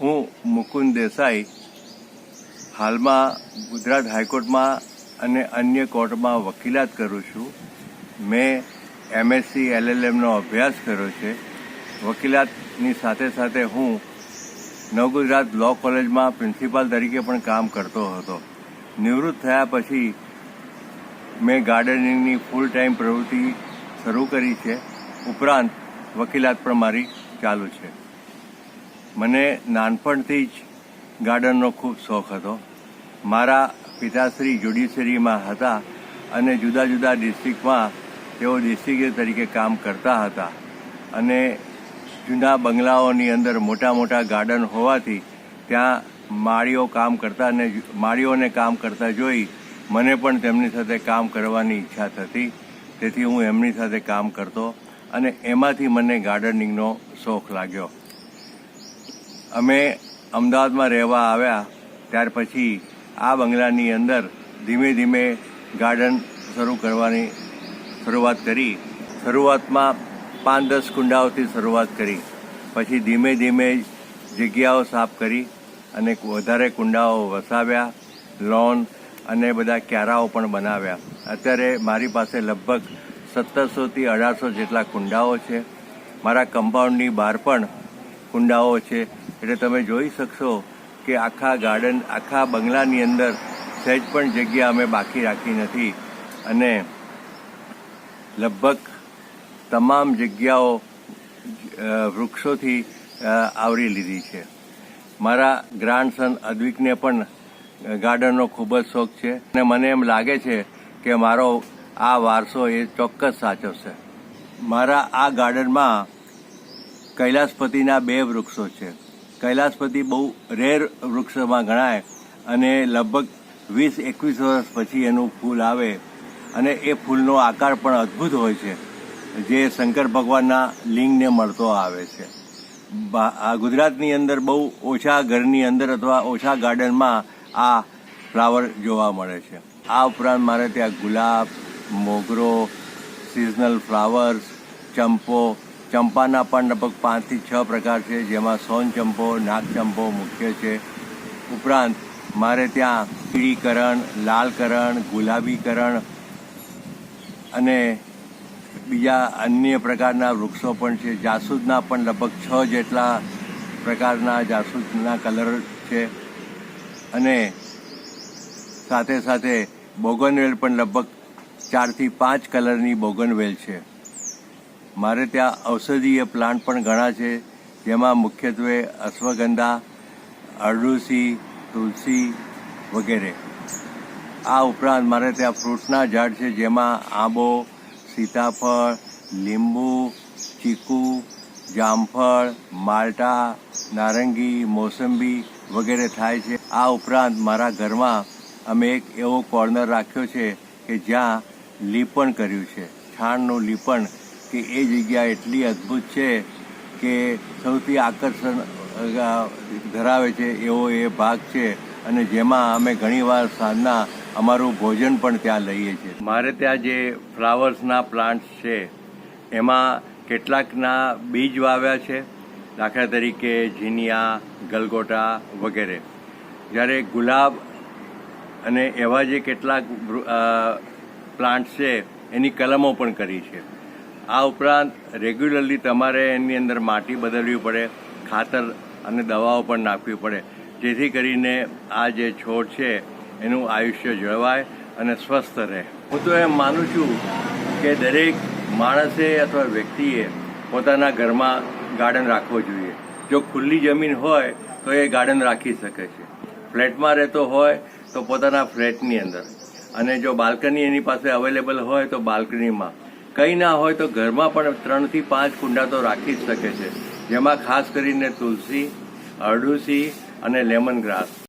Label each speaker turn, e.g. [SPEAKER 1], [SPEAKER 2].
[SPEAKER 1] હું મુકુંદ દેસાઈ હાલમાં ગુજરાત હાઈકોર્ટમાં અને અન્ય કોર્ટમાં વકીલાત કરું છું. મેં MSc LLMનો અભ્યાસ કર્યો છે. વકીલાતની સાથે સાથે હું નવગુજરાત લો કોલેજમાં પ્રિન્સિપાલ તરીકે પણ કામ કરતો હતો. નિવૃત્ત થયા પછી મેં ગાર્ડનિંગની ફૂલ ટાઈમ પ્રવૃત્તિ શરૂ કરી છે. ઉપરાંત વકીલાત પણ મારી ચાલુ છે. મને નાનપણથી જ ગાર્ડનનો ખૂબ શોખ હતો. મારા પિતાશ્રી જ્યુડિશરીમાં હતા અને જુદા જુદા ડિસ્ટ્રિક્ટમાં તેઓ ડિસ્ટ્રિક્ટ તરીકે કામ કરતા હતા અને જૂના બંગલાઓની અંદર મોટા મોટા ગાર્ડન હોવાથી ત્યાં માળીઓ કામ કરતા અને માળીઓને કામ કરતા જોઈ મને પણ તેમની સાથે કામ કરવાની ઈચ્છા થતી. તેથી હું એમની સાથે કામ કરતો અને એમાંથી મને ગાર્ડનિંગનો શોખ લાગ્યો. અમે અમદાવાદમાં રહેવા આવ્યા ત્યાર પછી આ બંગલાની અંદર ધીમે ધીમે ગાર્ડન શરૂ કરવાની શરૂઆત કરી. શરૂઆતમાં 5-10 કુંડાઓથી શરૂઆત કરી. પછી ધીમે ધીમે જગ્યાઓ સાફ કરી અને વધારે કુંડાઓ વસાવ્યા, લોન અને બધા ક્યારાઓ પણ બનાવ્યા. અત્યારે મારી પાસે લગભગ 1700 થી 1800 જેટલા કુંડાઓ છે. મારા કમ્પાઉન્ડની બહાર પણ કુંડાઓ છે. એટલે તમે જોઈ શકશો કે આખા ગાર્ડન, આખા બંગલાની અંદર સહેજ પણ જગ્યા અમે બાકી રાખી નથી અને લગભગ તમામ જગ્યાઓ વૃક્ષોથી આવરી લીધી છે. મારા ગ્રાન્ડસન અદ્વિકને પણ ગાર્ડનનો ખૂબ જ શોખ છે અને મને એમ લાગે છે કે મારો આ વારસો એ ચોક્કસ સાચવશે. મારા આ ગાર્ડનમાં કૈલાસપતિના 2 વૃક્ષો છે. કૈલાસપતિ બહુ રેર વૃક્ષમાં ગણાય અને લગભગ 20-21 વર્ષ પછી એનું ફૂલ આવે અને એ ફૂલનો આકાર પણ અદ્ભુત હોય છે, જે શંકર ભગવાનના લિંગને મળતો આવે છે. ગુજરાતની અંદર બહુ ઓછા ઘરની અંદર અથવા ઓછા ગાર્ડનમાં આ ફ્લાવર જોવા મળે છે. આ ઉપરાંત મારે ત્યાં ગુલાબ, મોગરો, સિઝનલ ફ્લાવર્સ, ચંપાના પણ લગભગ 5 થી 6 પ્રકાર છે, જેમાં સોનચંપો, નાગચંપો મુખ્ય છે. ઉપરાંત મારે ત્યાં પીળીકરણ, લાલકરણ, ગુલાબીકરણ અને બીજા અન્ય પ્રકારના વૃક્ષો પણ છે. જાસૂદના પણ લગભગ 6 જેટલા પ્રકારના જાસૂદના કલર છે અને સાથે સાથે બોગનવેલ પણ લગભગ 4 થી 5 કલરની બોગનવેલ છે. મારે ત્યાં ઔષધીય પ્લાન્ટ પણ ઘણા છે, જેમાં મુખ્યત્વે અશ્વગંધા, અરડુસી, તુલસી વગેરે. આ ઉપરાંત મારે ત્યાં ફ્રૂટના ઝાડ છે, જેમાં આંબો, સીતાફળ, લીંબુ, ચીકુ, જામફળ, માલ્ટા, નારંગી, મોસંબી વગેરે થાય છે. આ ઉપરાંત મારા ઘરમાં અમે એક એવો કોર્નર રાખ્યો છે કે જ્યાં લીપણ કર્યું છે, છાણનું લીપણ, કે એ જગ્યા એટલી અદ્ભુત છે કે સૌથી આકર્ષણ ધરાવે છે એવો એ ભાગ છે અને જેમાં અમે ઘણીવાર સાંજના અમારું ભોજન પણ ત્યાં લઈએ છીએ. મારે ત્યાં જે ફ્લાવર્સના પ્લાન્ટ્સ છે એમાં કેટલાકના બીજ વાવ્યા છે, દાખલા તરીકે ઝીનિયા, ગલગોટા વગેરે. જ્યારે ગુલાબ અને એવા જે કેટલાક પ્લાન્ટ્સ છે એની કલમો પણ કરી છે. આ ઉપરાંત રેગ્યુલરલી તમારે એની અંદર માટી બદલવી પડે, ખાતર અને દવાઓ પણ નાખવી પડે, જેથી કરીને આ જે છોડ છે એનું આયુષ્ય જળવાય અને સ્વસ્થ રહે. હું તો એમ માનું છું કે દરેક માણસે અથવા વ્યક્તિએ પોતાના ઘરમાં ગાર્ડન રાખવો જોઈએ. જો ખુલ્લી જમીન હોય તો એ ગાર્ડન રાખી શકે છે. ફ્લેટમાં રહેતો હોય તો પોતાના ફ્લેટની અંદર, અને જો બાલ્કની એની પાસે અવેલેબલ હોય તો બાલ્કનીમાં. કંઈ ના હોય તો ઘરમાં પણ 3 થી 5 કુંડા તો રાખી જ શકે છે, જેમાં ખાસ કરીને તુલસી, અરડુસી અને લેમન ગ્રાસ